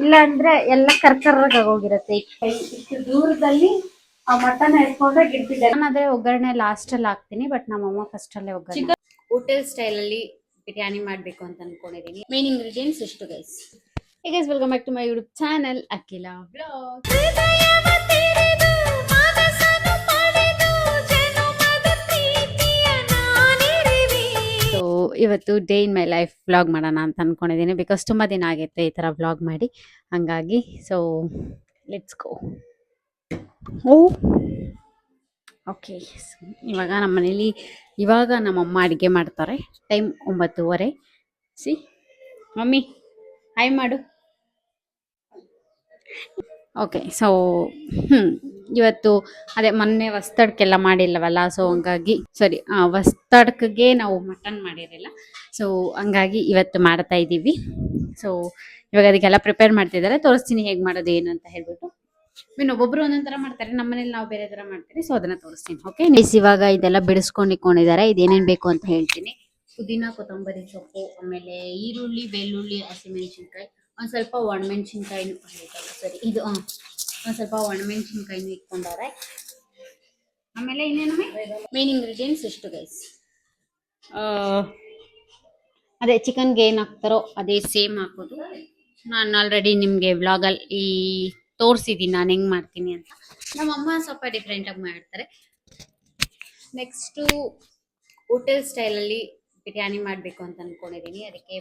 ಇಲ್ಲ ಅಂದ್ರೆ ಎಲ್ಲ ಕರ್ಕರ್ರಾಗ ಆಗೋಗಿರತ್ತೆ. ಇಷ್ಟು ದೂರದಲ್ಲಿ ಆ ಮಟನ್ ಎತ್ಕೊಂಡೋಗಿ ಇಡ್ತಿದ್ದೆ. ನಾನಾದ್ರೆ ಒಗ್ಗರಣೆ ಲಾಸ್ಟ್ ಅಲ್ಲಿ ಹಾಕ್ತೀನಿ, ಬಟ್ ನಮ್ಮಮ್ಮ ಫಸ್ಟ್ ಅಲ್ಲೇ ಒಗ್ಗರಣೆ. ಹೋಟೆಲ್ ಸ್ಟೈಲ್ ಅಲ್ಲಿ ಬಿರಿಯಾನಿ ಮಾಡ್ಬೇಕು ಅಂತ ಅನ್ಕೊಂಡಿದೀನಿ. ಮೇನ್ ಇಂಗ್ರೀಡಿಯೆಂಟ್ಸ್ ಇಷ್ಟು guys. Hey guys, welcome back to my YouTube channel Akhila vlog. So ಇವತ್ತು day in my life vlog ಮಾಡೋಣ ಅಂತ ಅನ್ಕೊಂಡಿದ್ದೀನಿ. ಬಿಕಾಸ್ ತುಂಬ ದಿನ ಆಗೈತೆ ಈ ಥರ ವ್ಲಾಗ್ ಮಾಡಿ, ಹಂಗಾಗಿ ಸೊ ಲೆಟ್ಸ್ ಗೋ. ಓಕೆ, ಇವಾಗ ನಮ್ಮ ಮನೇಲಿ ಇವಾಗ ನಮ್ಮಮ್ಮ ಅಡುಗೆ ಮಾಡ್ತಾರೆ. ಟೈಮ್ 9:30. ಸಿ ಮಮ್ಮಿ ಹಾಯ್ ಮಾಡು. ಓಕೆ, ಸೊ ಇವತ್ತು ಅದೇ ಮೊನ್ನೆ ಹೊಸ್ತಡ್ಕೆಲ್ಲ ಮಾಡಿಲ್ಲವಲ್ಲ, ಸೊ ಹಂಗಾಗಿ ಹೊಸ್ತಡ್ಕಿಗೆ ನಾವು ಮಟನ್ ಮಾಡಿರಲಿಲ್ಲ, ಸೊ ಹಂಗಾಗಿ ಇವತ್ತು ಮಾಡ್ತಾ ಇದ್ದೀವಿ. ಸೊ ಇವಾಗ ಅದಕ್ಕೆಲ್ಲ ಪ್ರಿಪೇರ್ ಮಾಡ್ತಿದ್ದಾರೆ, ತೋರಿಸ್ತೀನಿ ಹೇಗೆ ಮಾಡೋದು ಏನು ಅಂತ ಹೇಳ್ಬಿಟ್ಟು. ಒಬ್ಬೊಬ್ರು ಒಂದೊಂದ್ ತರ ಮಾಡ್ತಾರೆ, ನಮ್ಮ ಮನೇಲಿ ನಾವು ಬೇರೆ ತರ ಮಾಡ್ತೀವಿ, ಸೊ ಅದನ್ನ ತೋರಿಸ್ತೀನಿ. ಓಕೆ, ಇವಾಗ ಇದೆಲ್ಲ ಬಿಡಿಸ್ಕೊಂಡು ಇಟ್ಕೊಂಡಿದ್ದಾರೆ. ಇದೇನೇನ್ ಬೇಕು ಅಂತ ಹೇಳ್ತೀನಿ. ಪುದೀನ, ಕೊತ್ತಂಬರಿ ಸೊಪ್ಪು, ಆಮೇಲೆ ಈರುಳ್ಳಿ, ಬೆಳ್ಳುಳ್ಳಿ, ಹಸಿಮೆಣಸಿನ್ಕಾಯಿ, ಒಂದ್ ಸ್ವಲ್ಪ ಒಣಮೆಣಸಿನ್ಕಾಯಿನೂ ಇದು ಒಂದ್ ಸ್ವಲ್ಪ ಒಣಮೆಣಸಿನ್ಕಾಯಿನೂ ಇಟ್ಕೊಂಡವ್ರೆ. ಆಮೇಲೆ ಇನ್ನೇನು ಮೇನ್ ಇಂಗ್ರೀಡಿಯೆಂಟ್ಸ್ ಇಷ್ಟು ಗೈಸ್. ಅದೇ ಚಿಕನ್ಗೆ ಏನ್ ಹಾಕ್ತಾರೋ ಅದೇ ಸೇಮ್ ಹಾಕೋದು. ನಾನು ಆಲ್ರೆಡಿ ನಿಮ್ಗೆ ವ್ಲಾಗಲ್ಲಿ ತೋರಿಸಿದ್ದೀನಿ ನಾನು ಹೆಂಗ್ ಮಾಡ್ತೀನಿ ಅಂತ. ನಮ್ಮಮ್ಮ ಸ್ವಲ್ಪ ಡಿಫ್ರೆಂಟ್ ಆಗಿ ಮಾಡ್ತಾರೆ. ನೆಕ್ಸ್ಟು ಹೋಟೆಲ್ ಸ್ಟೈಲಲ್ಲಿ ಬಿರಿಯಾನಿ ಮಾಡಬೇಕು ಅಂತ ಅನ್ಕೊಂಡಿದ್ದೀನಿ. ಅದಕ್ಕೆ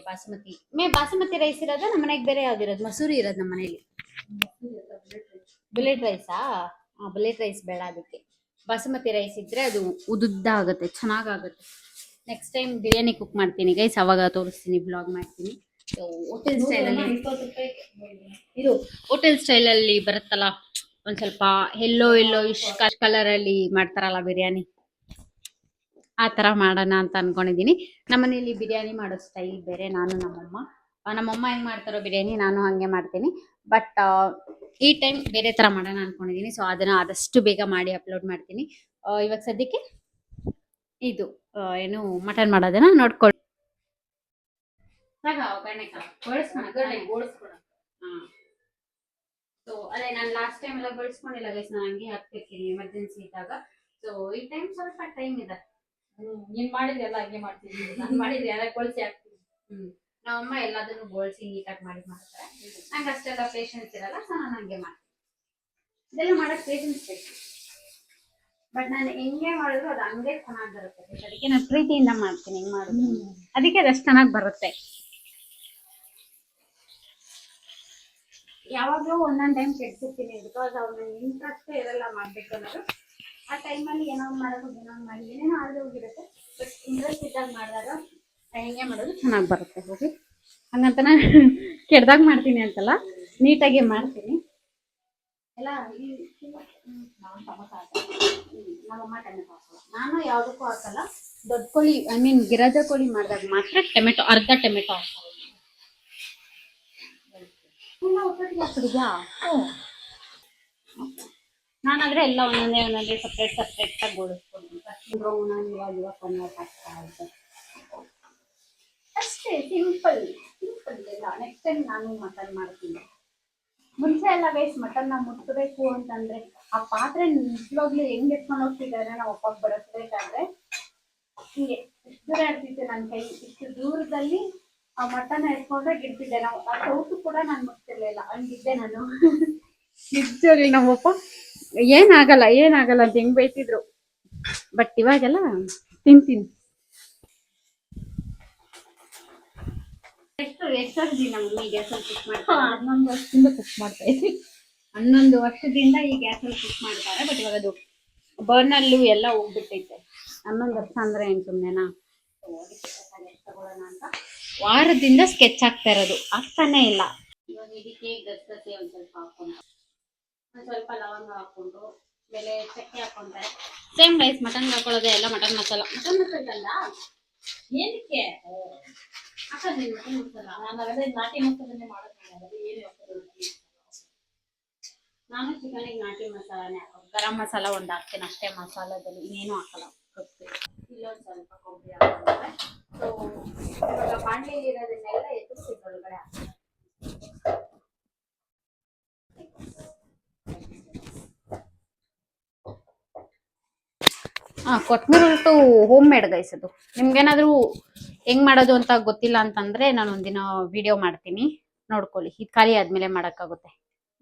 ಬಾಸುಮತಿ ರೈಸ್ ಇರೋದು ನಮ್ಮ ಮನೆಗೆ, ಬೇರೆ ಯಾವ್ದಿರೋದು ಮಸೂರಿ ಇರೋದು ನಮ್ಮ ಮನೇಲಿ. ಬುಲೆಟ್ ರೈಸಾ? ಬುಲೆಟ್ ರೈಸ್ ಬೇಡ, ಅದಕ್ಕೆ ಬಾಸುಮತಿ ರೈಸ್ ಇದ್ರೆ ಅದು ಉದ್ದ ಆಗುತ್ತೆ, ಚೆನ್ನಾಗಾಗುತ್ತೆ. ನೆಕ್ಸ್ಟ್ ಟೈಮ್ ಬಿರಿಯಾನಿ ಕುಕ್ ಮಾಡ್ತೀನಿ ಗೈಸ್, ಅವಾಗ ತೋರಿಸ್ತೀನಿ, ಬ್ಲಾಗ್ ಮಾಡ್ತೀನಿ. ಸೊ ಹೋಟೆಲ್ ಸ್ಟೈಲಲ್ಲಿ ಹೋಟೆಲ್ ಸ್ಟೈಲಲ್ಲಿ ಬರುತ್ತಲ್ಲ, ಒಂದ್ ಸ್ವಲ್ಪ ಎಲ್ಲೋ ಇಶ್ ಕಲರ್ ಅಲ್ಲಿ ಮಾಡ್ತಾರಲ್ಲ ಬಿರಿಯಾನಿ, ಆ ತರ ಮಾಡೋಣ ಅಂತ ಅನ್ಕೊಂಡಿದೀನಿ. ನಮ್ಮನೇಲಿ ಬಿರಿಯಾನಿ ಮಾಡೋ ಸ್ಟೈಲ್ ಬೇರೆ. ನಾನು ನಮ್ಮಮ್ಮ ಹೆಂಗ್ ಮಾಡ್ತಾರೋ ಬಿರಿಯಾನಿ ನಾನು ಹಂಗೆ ಮಾಡ್ತೀನಿ. ಬಟ್ ಈ ಟೈಮ್ ಬೇರೆ ತರ ಮಾಡೋಣ ಅನ್ಕೊಂಡಿದೀನಿ. ಸೊ ಅದನ್ನ ಆದಷ್ಟು ಬೇಗ ಮಾಡಿ ಅಪ್ಲೋಡ್ ಮಾಡ್ತೀನಿ. ಇವಾಗ ಸದ್ಯಕ್ಕೆ ಇದು ಏನು ಮಟನ್ ಮಾಡೋದನ್ನ ನೋಡ್ಕೊಳ್ಳಿ. ಸೊ ಅದೇ ನಾನು ಲಾಸ್ಟ್ ಟೈಮ್ ಎಲ್ಲ ಬಳಸ್ಕೊಂಡಿಲ್ಲ ಗೈಸ್, ನಾನು ಹಂಗೆ ಹಾಕ್ತಿರ್ತೀನಿ ಎಮರ್ಜೆನ್ಸಿ ಇದ್ದಾಗ. ಸೊ ಈ ಟೈಮ್ ಸ್ವಲ್ಪ ಟೈಮ್ ಇದೆ. ನೀನ್ ಮಾಡಿದ್ರೆ ಎಲ್ಲ ಹಂಗೆ ಮಾಡ್ತೀನಿ, ನಾನು ಮಾಡಿದ್ರೆ ಎಲ್ಲ ಕೊಳಿಸಿ ಹಾಕ್ತೀನಿ. ನಮ್ಮಮ್ಮ ಎಲ್ಲದನ್ನು ಬೋಳ್ಸಿ ನೀಟಾಗಿ ಮಾಡ್ತಾರೆ. ನಂಗೆ ಅಷ್ಟೆಲ್ಲ ಪೇಷನ್ಸ್ ಇರಲ್ಲ, ಸೊ ನಾನು ಹಂಗೆ ಮಾಡ್ತೀನಿ. ಇದೆಲ್ಲ ಮಾಡಕ್ ಪೇಷನ್ಸ್ ಬೇಕು, ಬಟ್ ನಾನು ಹೆಂಗೆ ಮಾಡಿದ್ರು ಅದು ಹಂಗೆ ಚೆನ್ನಾಗಿ ಬರುತ್ತೆ. ಅದಕ್ಕೆ ನಾನು ಪ್ರೀತಿಯಿಂದ ಮಾಡ್ತೀನಿ, ಹೆಂಗ್ ಮಾಡಿದ್ರು ಅದಕ್ಕೆ ಅದಷ್ಟು ಚೆನ್ನಾಗಿ ಬರುತ್ತೆ. ಯಾವಾಗಲೂ ಒಂದೊಂದು ಟೈಮ್ ಕೆಡ್ಸಿರ್ತೀನಿ, ಬಿಕಾಸ್ ಅವ್ರ ಇಂಟ್ರೆಸ್ಟ್ ಇರಲ್ಲ ಮಾಡ್ಬೇಕು ಅನ್ನೋದು. ಆ ಟೈಮಲ್ಲಿ ಏನೋ ಮಾಡೋದು ಮಾಡಿ ಏನೇನೋ ಆದ್ರೆ ಹೋಗಿರುತ್ತೆ. ಬಟ್ ಇಂಟ್ರೆಸ್ಟ್ ಇದ್ದಾಗ ಮಾಡಿದಾಗ ಹೆಂಗೆ ಮಾಡೋದು ಚೆನ್ನಾಗಿ ಬರುತ್ತೆ. ಹೋಗಿ ಹಂಗಂತ ನಾನು ಕೆಡ್ದಾಗ ಮಾಡ್ತೀನಿ ಅಂತಲ್ಲ, ನೀಟಾಗಿ ಮಾಡ್ತೀನಿ ಎಲ್ಲ. ನಮ್ಮಮ್ಮ ಟೊಮೆಟೊ ಹಾಕಲ್ಲ, ನಾನು ಯಾವುದಕ್ಕೂ ಹಾಕಲ್ಲ. ದೊಡ್ಡ ಕೋಳಿ ಗಿರಾಜ ಕೋಳಿ ಮಾಡಿದಾಗ ಮಾತ್ರ ಟೊಮೆಟೊ, ಅರ್ಧ ಟೊಮೆಟೊ ಹಾಕಲ್ಲ. ನಾನಾದ್ರೆ ಎಲ್ಲ ಒಂದೊಂದೇ ಸಪ್ರೇಟ್ ಆಗಿ ಗೋಳಿಸ್ಕೊಂಡು ಅಷ್ಟೇ, ಸಿಂಪಲ್ ಎಲ್ಲ. ನೆಕ್ಸ್ಟ್ ಟೈಮ್ ನಾನು ಮಟನ್ ಮಾಡ್ತೀನಿ. ಮುಂಚೆ ಎಲ್ಲ ಗೈಸ್ ಮಟನ್ ಮುಟ್ಬೇಕು ಅಂತಂದ್ರೆ ಆ ಪಾತ್ರೆ ನಿಜವಾಗ್ಲೂ ಹೆಂಗ್ ಎತ್ಕೊಂಡು ಹೋಗ್ತಿದ್ದಾರೆ ನಾವು ಒಪ್ಪಾಗ ಬಡಿಸ್ಬೇಕಾದ್ರೆ. ಹಿಂಗೆ ಇಷ್ಟು ದೂರ ಇರ್ತಿದ್ದೆ ನನ್ನ ಕೈ, ಇಷ್ಟು ದೂರದಲ್ಲಿ ಆ ಮಟನ್ ಎತ್ಕೊಂಡೋಗಿ ಇಡ್ತಿದ್ದೆ. ನಾವು ಆ ಸೌಟು ಕೂಡ ನಾನು ಮುಟ್ತಿರ್ಲಿಲ್ಲ, ಹಂಗಿದ್ದೆ ನಾನು. ನಿಜವಾಗ್ಲಿ ನಮ್ಮಪ್ಪ ಏನಾಗಲ್ಲ ಅಂತ ಹೆಂಗ್ ಬೈತಿದ್ರು. ಬಟ್ ಇವಾಗೆಲ್ಲ ತಿಂತೀನಿ. ಎಷ್ಟು ವರ್ಷದಿಂದ ಮಮ್ಮಿ ಗ್ಯಾಸಲ್ಲಿ ಕುಕ್ ಮಾಡ್ತಾರೆ? 11 ವರ್ಷದಿಂದ ಕುಕ್ ಮಾಡ್ತಾ ಇದ್ವಿ. 11 ವರ್ಷದಿಂದ ಈ ಗ್ಯಾಸಲ್ಲಿ ಕುಕ್ ಮಾಡ್ತಾರೆ. ಬಟ್ ಇವಾಗ ಅದು ಬರ್ನಲ್ಲೂ ಎಲ್ಲ ಹೋಗ್ಬಿಟ್ಟೈತೆ. 11 ವರ್ಷ ಅಂದ್ರೆ ಏನು ಸುಮ್ಮನೆನಾ? ತಗೊಳ್ಳೋಣ ಅಂತ ವಾರದಿಂದ ಸ್ಕೆಚ್ ಆಗ್ತಾ ಇರೋದು, ಆಗ್ತಾನೆ ಇಲ್ಲ. ಇವಾಗ ಇದಕ್ಕೆ ಗಸಗಸೆ ಒಂದ್ ಸ್ವಲ್ಪ ಹಾಕೊಂಡು, ಒಂದ್ ಸ್ವಲ್ಪ ಲವಂಗ ಹಾಕೊಂಡು, ಬೆಲೆ ಚಕ್ಕೆ ಹಾಕೊಂತಾರೆ. ಸೇಮ್ ರೈಸ್ ಮಟನ್ ಹಾಕೊಳ್ಳೋದೆ ಎಲ್ಲ. ಮಟನ್ ಮಸಾಲ ಅಲ್ಲ ಏನಕ್ಕೆ ಹಾಕೋದು? ಮಟನ್ ಮಸಾಲ ನಾನು ಅದೇ ನಾಟಿ ಮಸಾಲನೇ ಮಾಡೋದು. ನಾನು ಚಿಕನಿಗೆ ನಾಟಿ ಮಸಾಲಾನೇ ಹಾಕೋದು. ಗರಂ ಮಸಾಲ ಒಂದು ಹಾಕ್ತೀನಿ ಅಷ್ಟೇ, ಮಸಾಲದಲ್ಲಿ ಇನ್ನೇನು ಹಾಕಲ್ಲ. ಇಲ್ಲೊಂದು ಸ್ವಲ್ಪ ಕೊಬ್ಬರಿ ಹಾಕ್ತಾರೆ. ಸೊ ಇವಾಗ ಬಾಣಲೆಯಲ್ಲಿ ಇರೋದನ್ನೆಲ್ಲ ಎತ್ತಿಸಿ ಒಳಗಡೆ ಹಾಕ್ತಾರೆ. ಕೊತ್ತಂಬರಿ ಉಲ್ಟು ಹೋಮ್ ಮೇಡ್ ಗೈಸ್ ಅದು. ನಿಮ್ಗೇನಾದ್ರೂ ಹೆಂಗ್ ಮಾಡೋದು ಅಂತ ಗೊತ್ತಿಲ್ಲ ಅಂತಂದ್ರೆ ನಾನು ಒಂದಿನ ವಿಡಿಯೋ ಮಾಡ್ತೀನಿ, ನೋಡ್ಕೊಳ್ಳಿ. ಇದು ಖಾಲಿ ಆದ್ಮೇಲೆ ಮಾಡಕ್ಕಾಗುತ್ತೆ.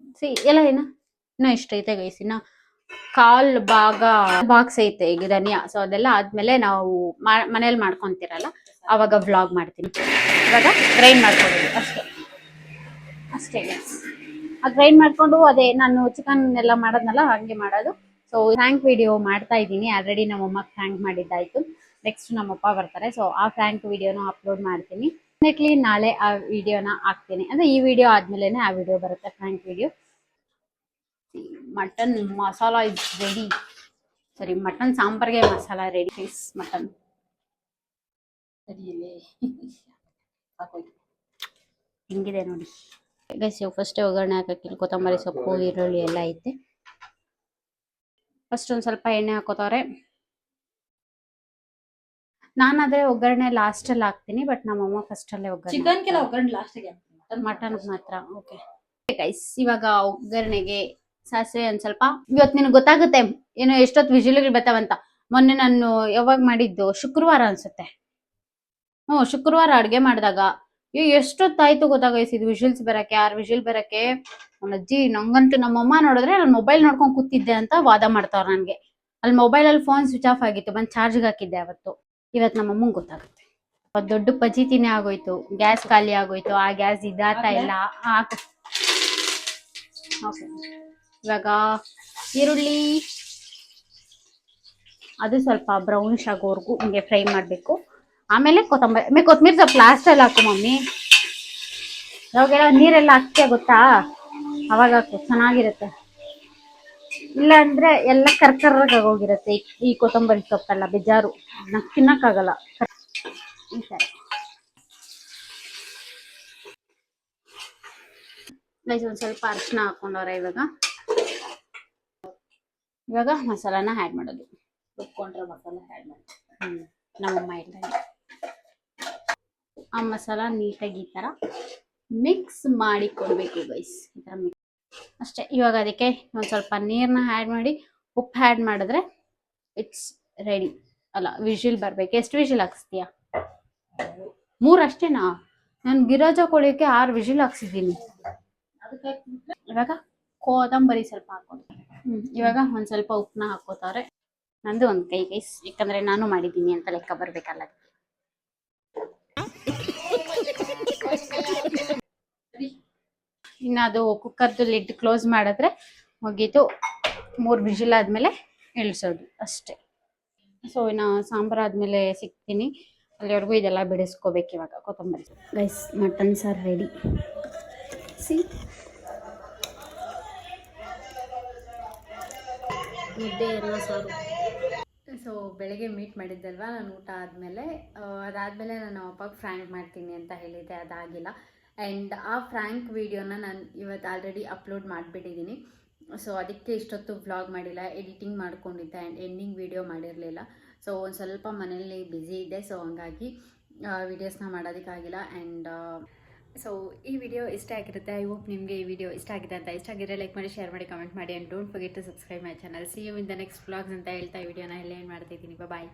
ಎಲ್ಲ ಇನ್ನೂ ಇಷ್ಟ ಐತೆ ಗೈಸ್. ಇನ್ನ ಕಾಲ್ ಬಾಕ್ಸ್ ಐತೆ ಈಗ ಧನಿಯಾ. ಸೊ ಅದೆಲ್ಲ ಆದ್ಮೇಲೆ ನಾವು ಮನೇಲಿ ಮಾಡ್ಕೊಂತೀರಲ್ಲ ಅವಾಗ ವ್ಲಾಗ್ ಮಾಡ್ತೀನಿ. ಇವಾಗ ಗ್ರೈಂಡ್ ಮಾಡ್ಕೊಳ್ಳೋದು ಅಷ್ಟೇ ಅಷ್ಟೇ ಗೈಸ್. ಆ ಗ್ರೈಂಡ್ ಮಾಡ್ಕೊಂಡು ಅದೇ ನಾನು ಚಿಕನ್ ಎಲ್ಲ ಮಾಡೋದ್ನಲ್ಲ ಹಂಗೆ ಮಾಡೋದು. ಸೊ ಫ್ರ್ಯಾಂಕ್ ವಿಡಿಯೋ ಮಾಡ್ತಾ ಇದ್ದೀನಿ. ಆಲ್ರೆಡಿ ನಮ್ಮಮ್ಮಕ್ಕೆ ಫ್ರ್ಯಾಂಕ್ ಮಾಡಿದ್ದಾಯ್ತು. ನೆಕ್ಸ್ಟ್ ನಮ್ಮಪ್ಪ ಬರ್ತಾರೆ. ಸೊ ಆ ಫ್ರ್ಯಾಂಕ್ ವಿಡಿಯೋನ ಅಪ್ಲೋಡ್ ಮಾಡ್ತೀನಿ. ಡೆಫಿನೆಟ್ಲಿ ನಾಳೆ ಆ ವಿಡಿಯೋನ ಹಾಕ್ತೀನಿ. ಅಂದ್ರೆ ಈ ವಿಡಿಯೋ ಆದ್ಮೇಲೆ ಆ ವಿಡಿಯೋ ಬರುತ್ತೆ, frank video. Mutton masala is ready. ಸರಿ, ಮಟನ್ ಸಾಂಬಾರ್ಗೆ ಮಸಾಲ ರೆಡಿ ಗೈಸ್. ಮಟನ್ ಹಿಂಗಿದೆ ನೋಡಿ ಗೈಸ್. ಫಸ್ಟ್ ಒಗ್ಗರಣೆ ಹಾಕಕ್ಕೆ ಕೊತ್ತಂಬರಿ ಸೊಪ್ಪು, ಈರುಳ್ಳಿ ಎಲ್ಲ ಐತೆ. ಫಸ್ಟ್ ಒಂದ್ ಸ್ವಲ್ಪ ಎಣ್ಣೆ ಹಾಕೋತಾರೆ. ನಾನಾದ್ರೆ ಒಗ್ಗರಣೆ ಲಾಸ್ಟ್ ಅಲ್ಲಿ ಹಾಕ್ತೀನಿ, ಬಟ್ ನಮ್ಮಮ್ಮ ಫಸ್ಟ್ ಅಲ್ಲೇ ಒಗ್ಗರಣೆ. ಮಟನ್ ಮಾತ್ರ ಓಕೆ ಗೈಸ್. ಇವಾಗ ಒಗ್ಗರಣೆಗೆ ಸಾಸಿವೆ ಒಂದ್ ಸ್ವಲ್ಪ. ಇವತ್ತು ನಿನಗೆ ಗೊತ್ತಾಗುತ್ತೆ ಏನೋ ಎಷ್ಟೊತ್ತು ವಿಜಿಲ್ಗಳು ಬರ್ತಾವಂತ. ಮೊನ್ನೆ ನಾನು ಯಾವಾಗ ಮಾಡಿದ್ದು, ಶುಕ್ರವಾರ ಅನ್ಸುತ್ತೆ. ಶುಕ್ರವಾರ ಅಡ್ಗೆ ಮಾಡಿದಾಗ ಎಷ್ಟೊತ್ತಾಯ್ತು ಗೊತ್ತಾಗೈಸಿ ಇದು ವಿಜಿಲ್ಸ್ ಬರಕ್ಕೆ, 6 ವಿಜಿಲ್ ಬರಕ್ಕೆ. ಅಜ್ಜಿ ನಂಗಂತೂ ನಮ್ಮಮ್ಮ ನೋಡಿದ್ರೆ ನಾನು ಮೊಬೈಲ್ ನೋಡ್ಕೊಂಡ್ ಕೂತಿದ್ದೆ ಅಂತ ವಾದ ಮಾಡ್ತಾವ್ರ ನನ್ಗೆ. ಅಲ್ಲಿ ಮೊಬೈಲಲ್ಲಿ ಫೋನ್ ಸ್ವಿಚ್ ಆಫ್ ಆಗಿತ್ತು, ಬಂದು ಚಾರ್ಜ್ಗೆ ಹಾಕಿದ್ದೆ ಅವತ್ತು. ಇವತ್ತು ನಮ್ಮಮ್ಮಂಗೆ ಗೊತ್ತಾಗುತ್ತೆ. ದೊಡ್ಡ ಪಜಿತಿನೇ ಆಗೋಯ್ತು, ಗ್ಯಾಸ್ ಖಾಲಿ ಆಗೋಯ್ತು. ಆ ಗ್ಯಾಸ್ ಇದಾಗ್ತಾ ಇಲ್ಲ. ಓಕೆ, ಇವಾಗ ಈರುಳ್ಳಿ ಅದು ಸ್ವಲ್ಪ ಬ್ರೌನಿಶ್ ಆಗೋವರೆಗೂ ಹಿಂಗೆ ಫ್ರೈ ಮಾಡಬೇಕು. ಆಮೇಲೆ ಕೊತ್ತಂಬರಿ ಸೊಪ್ಪು ಲಾಸ್ಟ್ ಅಲ್ಲಿ ಹಾಕು ಮಮ್ಮಿ. ಯಾವಾಗೆಲ್ಲ ನೀರೆಲ್ಲ ಹಾಕ್ತೀಯ ಗೊತ್ತಾ, ಅವಾಗ ಹಾಕು, ಚೆನ್ನಾಗಿರುತ್ತೆ. ಇಲ್ಲ ಅಂದ್ರೆ ಎಲ್ಲ ಕರ್ಕರ್ರಾಗೋಗಿರುತ್ತೆ ಈ ಕೊತ್ತಂಬರಿ ಸೊಪ್ಪೆಲ್ಲ. ಬೇಜಾರು, ತಿನ್ನಕ್ಕಾಗಲ್ಲ ಈ ತರ. ಒಂದ್ ಸ್ವಲ್ಪ ಅರಿಶಿನ ಹಾಕೊಂಡವ್ರೆ. ಇವಾಗ ಮಸಾಲಾನ ಆ್ಯಡ್ ಮಾಡೋದು. ರುಬ್ಕೊಂಡ್ರೆ ಮಸಾಲ ಆ್ಯಡ್ ಮಾಡಿ. ನಮ್ಮಮ್ಮ ಇಲ್ದಂಗೆ ಆ ಮಸಾಲ ನೀಟಾಗಿ ಈ ತರ ಮಿಕ್ಸ್ ಮಾಡಿ ಕೊಡ್ಬೇಕು ಗೈಸ್. ಈ ತರ ಮಿಕ್ಸ್ ಅಷ್ಟೇ. ಇವಾಗ ಅದಕ್ಕೆ ಒಂದ್ ಸ್ವಲ್ಪ ನೀರನ್ನ ಆ್ಯಡ್ ಮಾಡಿ ಉಪ್ಪು ಆ್ಯಡ್ ಮಾಡಿದ್ರೆ ಇಟ್ಸ್ ರೆಡಿ. ಅಲ್ಲ, ವಿಜಿಲ್ ಬರ್ಬೇಕು. ಎಷ್ಟು ವಿಜಿಲ್ ಹಾಕ್ಸ್ತೀಯ? 3 ಅಷ್ಟೇನಾ? ನಾನು ಗಿರಾಜ ಕೊಳಿಯೋಕೆ 6 ವಿಜಿಲ್ ಹಾಕ್ಸಿದ್ದೀನಿ. ಇವಾಗ ಕೊತ್ತಂಬರಿ ಸ್ವಲ್ಪ ಹಾಕೋದು. ಇವಾಗ ಒಂದ್ ಸ್ವಲ್ಪ ಉಪ್ಪನ್ನ ಹಾಕೋತಾರೆ. ನಂದು ಒಂದ್ ಕೈ ಗೈಸ್, ಯಾಕಂದ್ರೆ ನಾನು ಮಾಡಿದ್ದೀನಿ ಅಂತ ಲೆಕ್ಕ ಬರ್ಬೇಕಲ್ಲ. ಇನ್ನು ಅದು ಕುಕ್ಕರ್ದು ಲಿಡ್ ಕ್ಲೋಸ್ ಮಾಡಿದ್ರೆ ಮುಗೀತು. 3 ವಿಜಿಲ್ ಆದ್ಮೇಲೆ ಇಳಿಸೋದು ಅಷ್ಟೇ. ಸೊ ಇನ್ನು ಸಾಂಬಾರು ಆದ್ಮೇಲೆ ಸಿಗ್ತೀನಿ. ಅಲ್ಲಿವರೆಗೂ ಇದೆಲ್ಲ ಬಿಡಿಸ್ಕೋಬೇಕು. ಇವಾಗ ಕೊತ್ತಂಬರಿ ಗೈಸ್, ಮಟನ್ ಸಾರು ರೆಡಿ. ಮುದ್ದೆ ಎಲ್ಲ ಸಾರು. ಸೊ ಬೆಳಗ್ಗೆ ಮೀಟ್ ಮಾಡಿದ್ದಲ್ವಾ ನಾನು ಊಟ ಆದಮೇಲೆ. ಅದಾದಮೇಲೆ ನಾನು ಅಪ್ಪಾಗೆ ಫ್ರ್ಯಾಂಕ್ ಮಾಡ್ತೀನಿ ಅಂತ ಹೇಳಿದ್ದೆ, ಅದಾಗಿಲ್ಲ. ಆ್ಯಂಡ್ ಆ ಫ್ರ್ಯಾಂಕ್ ವಿಡಿಯೋನ ನಾನು ಇವತ್ತು ಆಲ್ರೆಡಿ ಅಪ್ಲೋಡ್ ಮಾಡಿಬಿಟ್ಟಿದ್ದೀನಿ. ಸೊ ಅದಕ್ಕೆ ಇಷ್ಟೊತ್ತು ವ್ಲಾಗ್ ಮಾಡಿಲ್ಲ, ಎಡಿಟಿಂಗ್ ಮಾಡ್ಕೊಂಡಿದ್ದೆ ಆ್ಯಂಡ್ ಎಂಡಿಂಗ್ ವಿಡಿಯೋ ಮಾಡಿರಲಿಲ್ಲ. ಸೊ ಒಂದು ಸ್ವಲ್ಪ ಮನೇಲಿ ಬ್ಯುಸಿ ಇದ್ದೆ. ಸೊ ಹಂಗಾಗಿ ವೀಡಿಯೋಸ್ನ ಮಾಡೋದಕ್ಕಾಗಿಲ್ಲ. ಆ್ಯಂಡ್ ಸೊ ಈ ವಿಡಿಯೋ ಇಷ್ಟ ಆಗಿರುತ್ತೆ. ಐ ಹೋಪ್ ನಿಮಗೆ ಈ ವಿಡಿಯೋ ಇಷ್ಟ ಆಗಿದೆ ಅಂತ. ಇಷ್ಟ ಆಗಿದ್ರೆ ಲೈಕ್ ಮಾಡಿ, ಶೇರ್ ಮಾಡಿ, ಕಮೆಂಟ್ ಮಾಡಿ. And don't forget to subscribe my channel. See you in the next vlogs ಅಂತ ಹೇಳ್ತಾ ಈ ವಿಡಿಯೋನ ಎಲ್ಲ ಏನು ಮಾಡ್ತಿದ್ದೀನಿ. ಬಾಯ್.